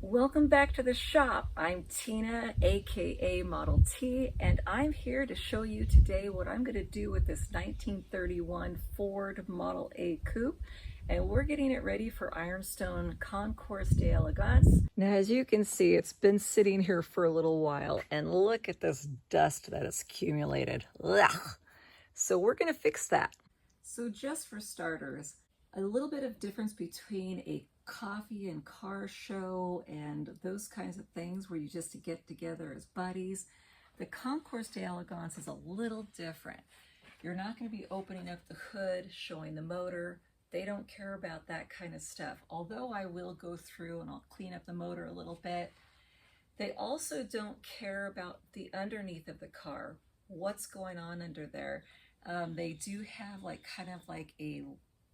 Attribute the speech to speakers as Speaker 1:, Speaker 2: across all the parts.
Speaker 1: Welcome back to the shop. I'm Tina, aka Model T, and I'm here to show you today what I'm going to do with this 1931 Ford Model A Coupe. And we're getting it ready for Ironstone Concours de Elegance. Now, as you can see, it's been sitting here for a little while, and look at this dust that has accumulated. Ugh. So we're going to fix that. So just for starters, a little bit of difference between a coffee and car show and those kinds of things where you just get together as buddies. The Concours de Elegance is a little different. You're not going to be opening up the hood, showing the motor. They don't care about that kind of stuff. Although I will go through and I'll clean up the motor a little bit. They also don't care about the underneath of the car, what's going on under there. They do have kind of like a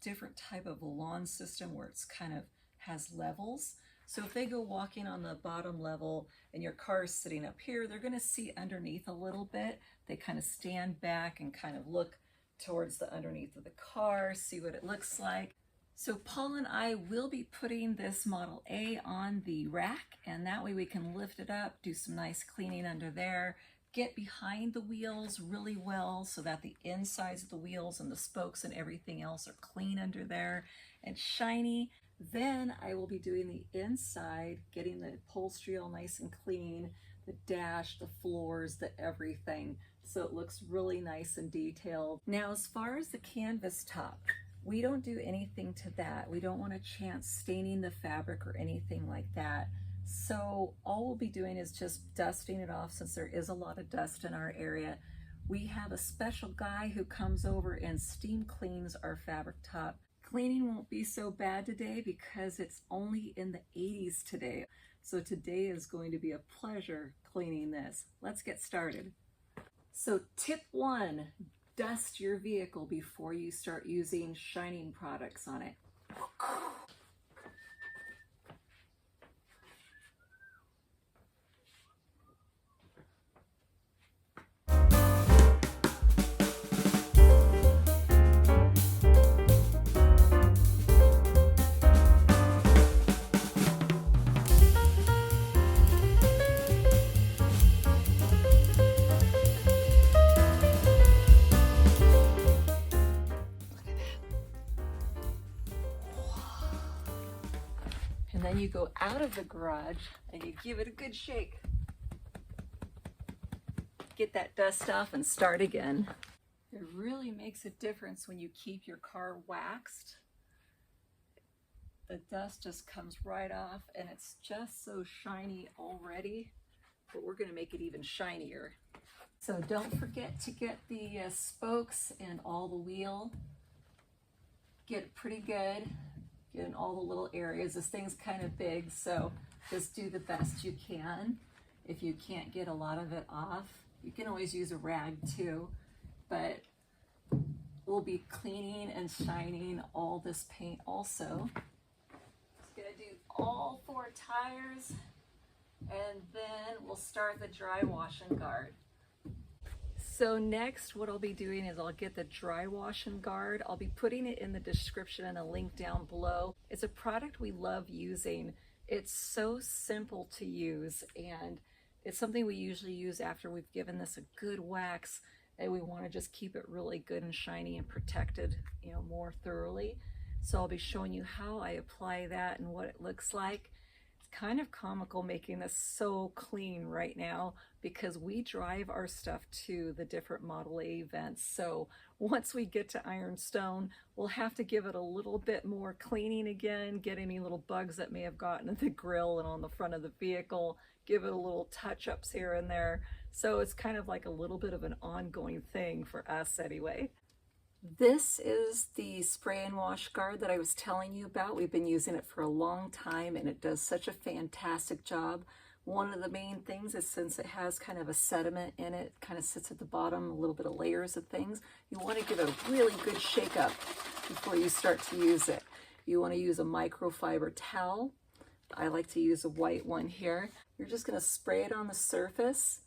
Speaker 1: different type of lawn system where it's kind of has levels. So if they go walking on the bottom level and your car is sitting up here, they're going to see underneath a little bit. They kind of stand back and kind of look towards the underneath of the car, see what it looks like. So Paul and I will be putting this Model A on the rack, and that way we can lift it up, do some nice cleaning under there, get behind the wheels really well so that the insides of the wheels and the spokes and everything else are clean under there and shiny. Then I will be doing the inside, getting the upholstery all nice and clean, the dash, the floors, the everything, so it looks really nice and detailed. Now, as far as the canvas top, we don't do anything to that. We don't want a chance staining the fabric or anything like that. So all we'll be doing is just dusting it off since there is a lot of dust in our area. We have a special guy who comes over and steam cleans our fabric top. Cleaning won't be so bad today because it's only in the 80s today. So today is going to be a pleasure cleaning this. Let's get started. So tip 1, dust your vehicle before you start using shining products on it. And then you go out of the garage and you give it a good shake. Get that dust off and start again. It really makes a difference when you keep your car waxed. The dust just comes right off and it's just so shiny already, but we're going to make it even shinier. So don't forget to get the spokes and all the wheel. Get it pretty good. In all the little areas. This thing's kind of big, so just do the best you can. If you can't get a lot of it off, you can always use a rag too, but we'll be cleaning and shining all this paint also. Just gonna do all 4 tires, and then we'll start the dry wash and guard. So next, what I'll be doing is I'll get the dry wash and guard. I'll be putting it in the description and a link down below. It's a product we love using. It's so simple to use, and it's something we usually use after we've given this a good wax, and we want to just keep it really good and shiny and protected, more thoroughly. So I'll be showing you how I apply that and what it looks like. Kind of comical making this so clean right now because we drive our stuff to the different Model A events. So once we get to Ironstone, we'll have to give it a little bit more cleaning again, get any little bugs that may have gotten in the grill and on the front of the vehicle, give it a little touch-ups here and there. So it's kind of like a little bit of an ongoing thing for us anyway. This is the spray and wash guard that I was telling you about. We've been using it for a long time and it does such a fantastic job. One of the main things is since it has kind of a sediment in it, kind of sits at the bottom, a little bit of layers of things, you want to give it a really good shake up before you start to use it. You want to use a microfiber towel. I like to use a white one here. You're just going to spray it on the surface,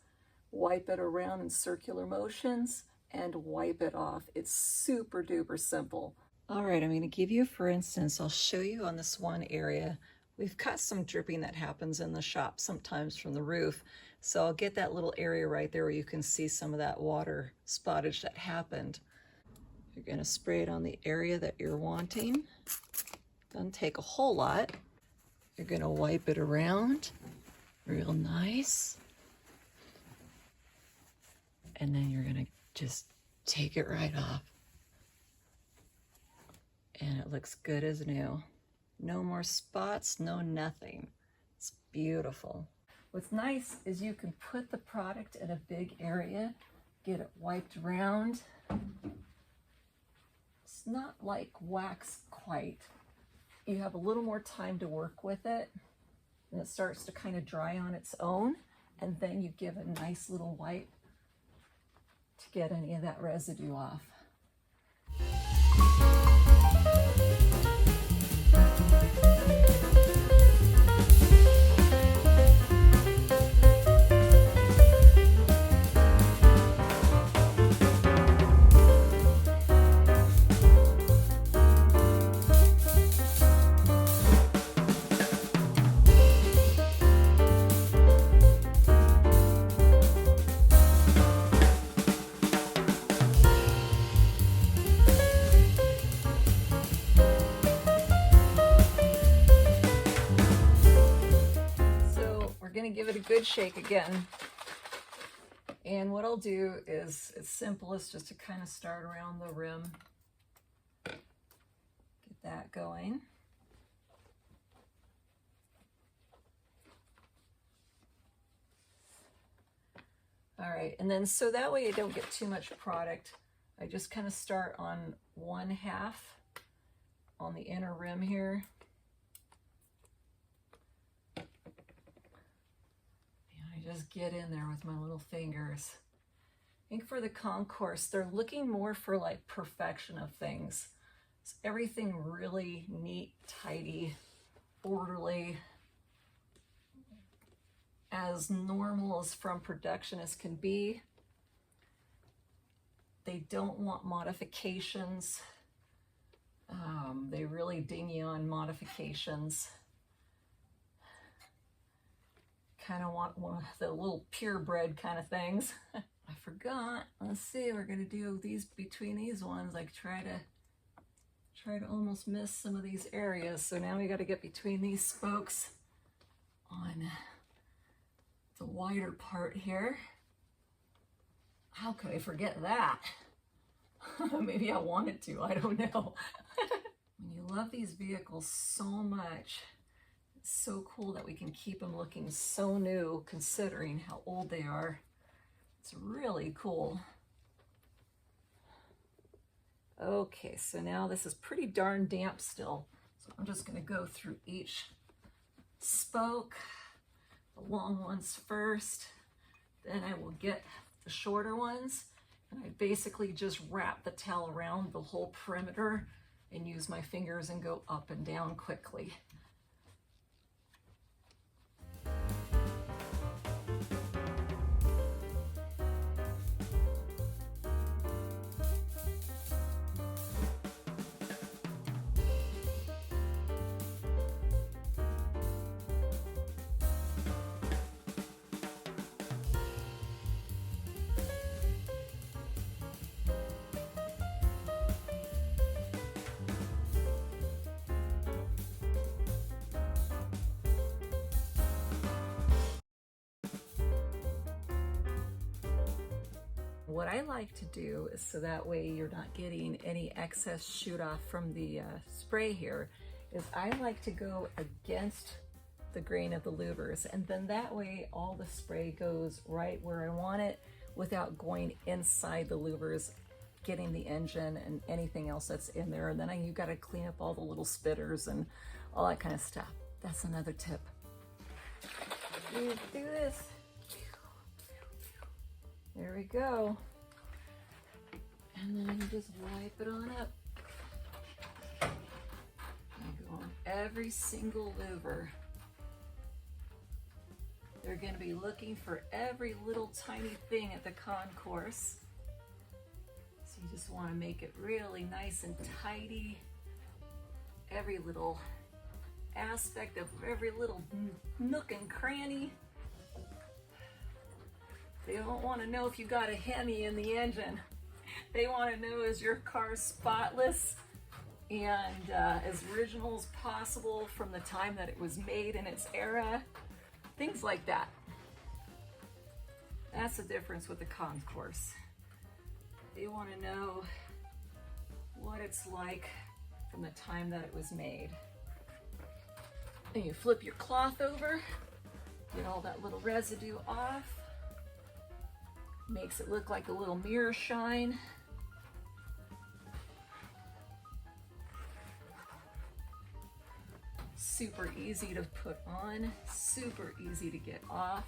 Speaker 1: wipe it around in circular motions, and wipe it off. It's super duper simple. All right, I'm going to give you, for instance, I'll show you on this one area We've got some dripping that happens in the shop sometimes from the roof, so I'll get that little area right there where you can see some of that water spottage that happened. You're going to spray it on the area that you're wanting. Doesn't take a whole lot. You're going to wipe it around real nice. And then you're going to just take it right off. And it looks good as new. No more spots, no nothing. It's beautiful. What's nice is you can put the product in a big area, get it wiped around. It's not like wax quite. You have a little more time to work with it, and it starts to kind of dry on its own, and then you give a nice little wipe to get any of that residue off. Give it a good shake again. And what I'll do is, it's simplest just to kind of start around the rim. Get that going. All right, and then so that way I don't get too much product, I just kind of start on one half on the inner rim here. Just get in there with my little fingers. I think for the concours, they're looking more for like perfection of things. It's everything really neat, tidy, orderly, as normal as from production as can be. They don't want modifications. They really ding you on modifications. Kind of want one of the little purebred kind of things. I forgot. Let's see, we're gonna do these between these ones. Like try to almost miss some of these areas. So now we got to get between these spokes on the wider part here. How could I forget that? Maybe I wanted to, I don't know. When you love these vehicles so much, it's so cool that we can keep them looking so new considering how old they are. It's really cool. Okay, so now this is pretty darn damp still. So I'm just gonna go through each spoke, the long ones first, then I will get the shorter ones, and I basically just wrap the towel around the whole perimeter and use my fingers and go up and down quickly. What I like to do is, so that way you're not getting any excess shoot off from the spray here, is I like to go against the grain of the louvers, and then that way all the spray goes right where I want it without going inside the louvers, getting the engine and anything else that's in there. And then you got to clean up all the little spitters and all that kind of stuff. That's another tip. You do this. There we go. And then you just wipe it on up. You go on every single louver. They're going to be looking for every little tiny thing at the concours. So you just want to make it really nice and tidy. Every little aspect of every little nook and cranny. They don't want to know if you got a Hemi in the engine. They want to know, is your car spotless and as original as possible from the time that it was made in its era? Things like that. That's the difference with the concours. They want to know what it's like from the time that it was made. And you flip your cloth over, get all that little residue off. Makes it look like a little mirror shine. Super easy to put on, super easy to get off.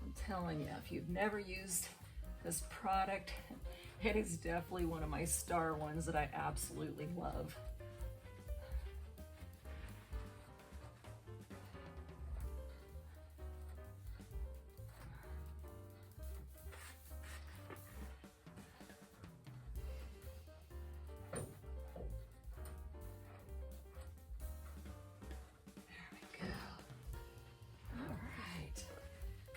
Speaker 1: I'm telling you, if you've never used this product, it is definitely one of my star ones that I absolutely love.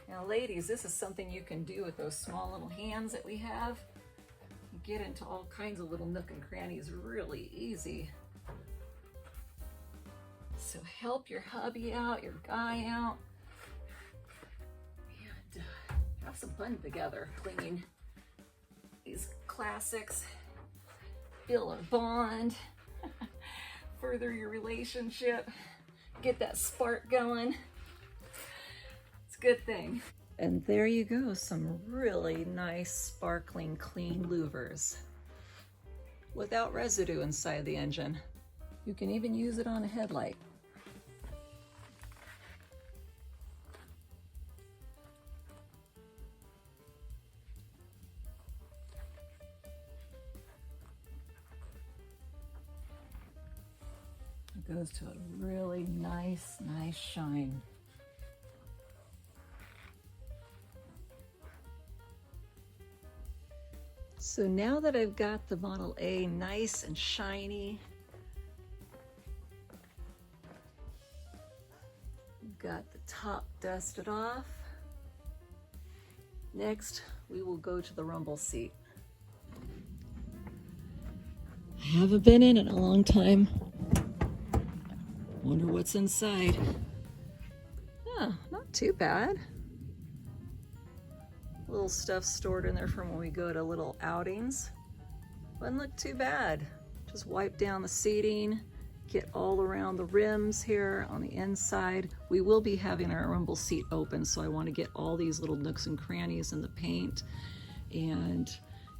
Speaker 1: Now ladies, this is something you can do with those small little hands that we have. You get into all kinds of little nook and crannies really easy. So help your hubby out, your guy out, and have some fun together cleaning these classics. Build a bond, further your relationship, get that spark going. A good thing. And there you go, some really nice sparkling clean louvers without residue inside the engine. You can even use it on a headlight. It goes to a really nice shine. So now that I've got the Model A nice and shiny, got the top dusted off, next we will go to the rumble seat. I haven't been in it a long time. Wonder what's inside. Yeah, not too bad. Little stuff stored in there from when we go to little outings. Wouldn't look too bad. Just wipe down the seating, get all around the rims here on the inside. We will be having our rumble seat open, so I want to get all these little nooks and crannies in the paint and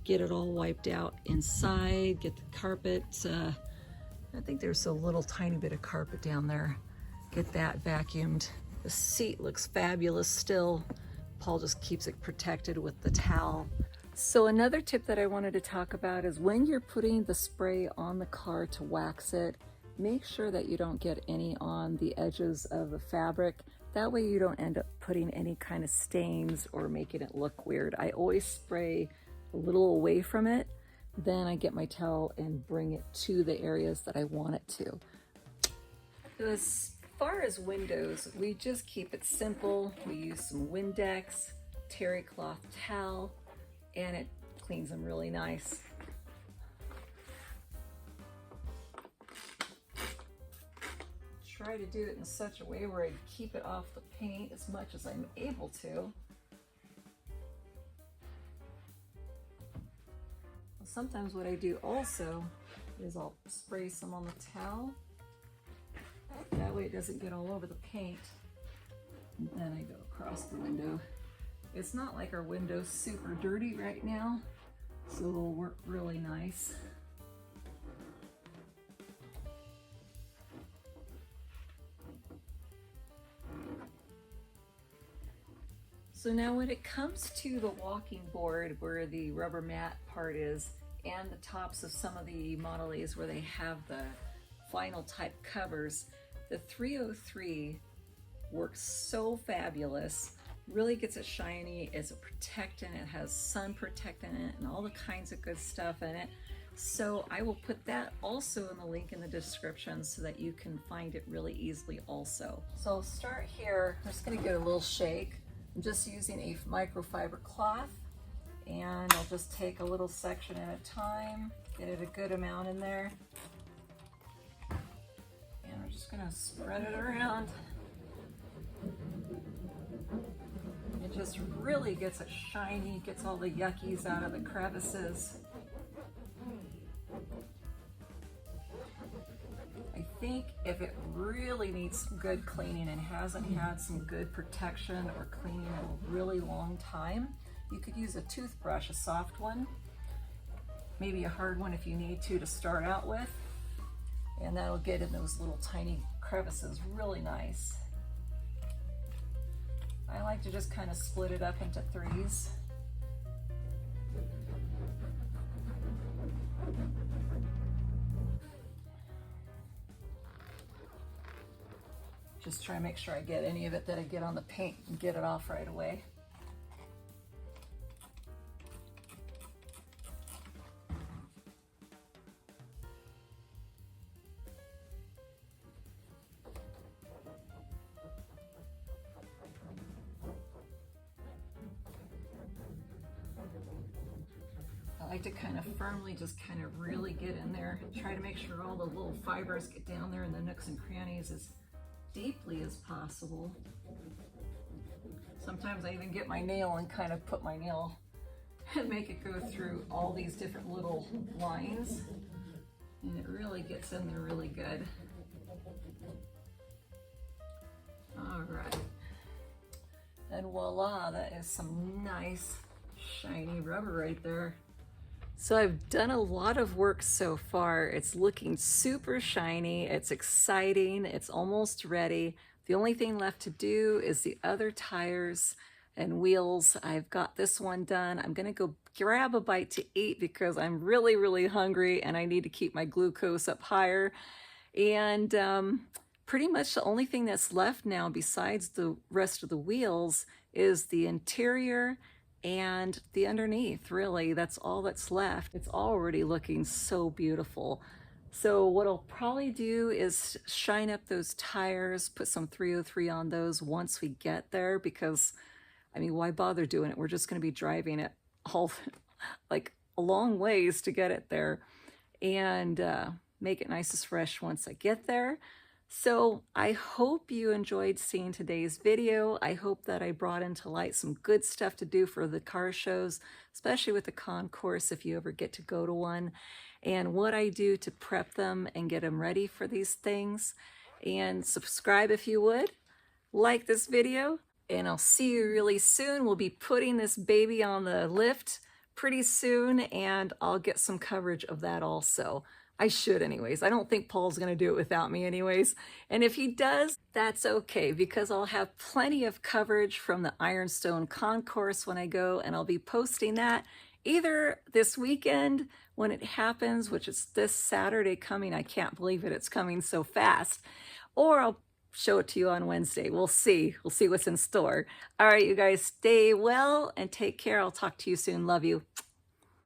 Speaker 1: get it all wiped out inside, get the carpet. I think there's a little tiny bit of carpet down there. Get that vacuumed. The seat looks fabulous still. Paul just keeps it protected with the towel. So another tip that I wanted to talk about is when you're putting the spray on the car to wax it, make sure that you don't get any on the edges of the fabric. That way you don't end up putting any kind of stains or making it look weird. I always spray a little away from it, then I get my towel and bring it to the areas that I want it to. As far as windows, we just keep it simple. We use some Windex, Teri cloth towel, and it cleans them really nice. Try to do it in such a way where I keep it off the paint as much as I'm able to. Sometimes what I do also is I'll spray some on the towel. That way it doesn't get all over the paint. And then I go across the window. It's not like our window's super dirty right now, so it'll work really nice. So now when it comes to the walking board where the rubber mat part is, and the tops of some of the Model A's where they have the vinyl type covers, the 303 works so fabulous. Really gets it shiny. It's a protectant. It has sun protectant in it and all the kinds of good stuff in it. So I will put that also in the link in the description so that you can find it really easily also. So I'll start here. I'm just going to give it a little shake. I'm just using a microfiber cloth, and I'll just take a little section at a time, get it a good amount in there. And we're just going to spread it around. It just really gets it shiny, gets all the yuckies out of the crevices. I think if it really needs some good cleaning and hasn't had some good protection or cleaning in a really long time, you could use a toothbrush, a soft one, maybe a hard one if you need to start out with, and that'll get in those little tiny crevices really nice. I like to just kind of split it up into threes. Just try to make sure I get any of it that I get on the paint and get it off right away. I like to kind of firmly just kind of really get in there. Try to make sure all the little fibers get down there in the nooks and crannies as deeply as possible. Sometimes I even get my nail and kind of put my nail and make it go through all these different little lines, and it really gets in there really good. All right, and voila, that is some nice shiny rubber right there. So I've done a lot of work so far. It's looking super shiny, it's exciting, it's almost ready. The only thing left to do is the other tires and wheels. I've got this one done. I'm gonna go grab a bite to eat because I'm really, really hungry and I need to keep my glucose up higher. And pretty much the only thing that's left now besides the rest of the wheels is the interior and the underneath. Really, that's all that's left. It's already looking so beautiful. So what I'll probably do is shine up those tires, put some 303 on those once we get there, because I mean, why bother doing it? We're just going to be driving it all like a long ways to get it there, and make it nice and fresh once I get there. So I hope you enjoyed seeing today's video. I hope that I brought into light some good stuff to do for the car shows, especially with the concourse if you ever get to go to one, and what I do to prep them and get them ready for these things. And subscribe if you would, like this video, and I'll see you really soon. We'll be putting this baby on the lift pretty soon, and I'll get some coverage of that also. I should anyways. I don't think Paul's going to do it without me anyways. And if he does, that's okay, because I'll have plenty of coverage from the Ironstone Concours when I go, and I'll be posting that either this weekend when it happens, which is this Saturday coming. I can't believe it. It's coming so fast. Or I'll show it to you on Wednesday. We'll see. We'll see what's in store. All right, you guys, stay well and take care. I'll talk to you soon. Love you.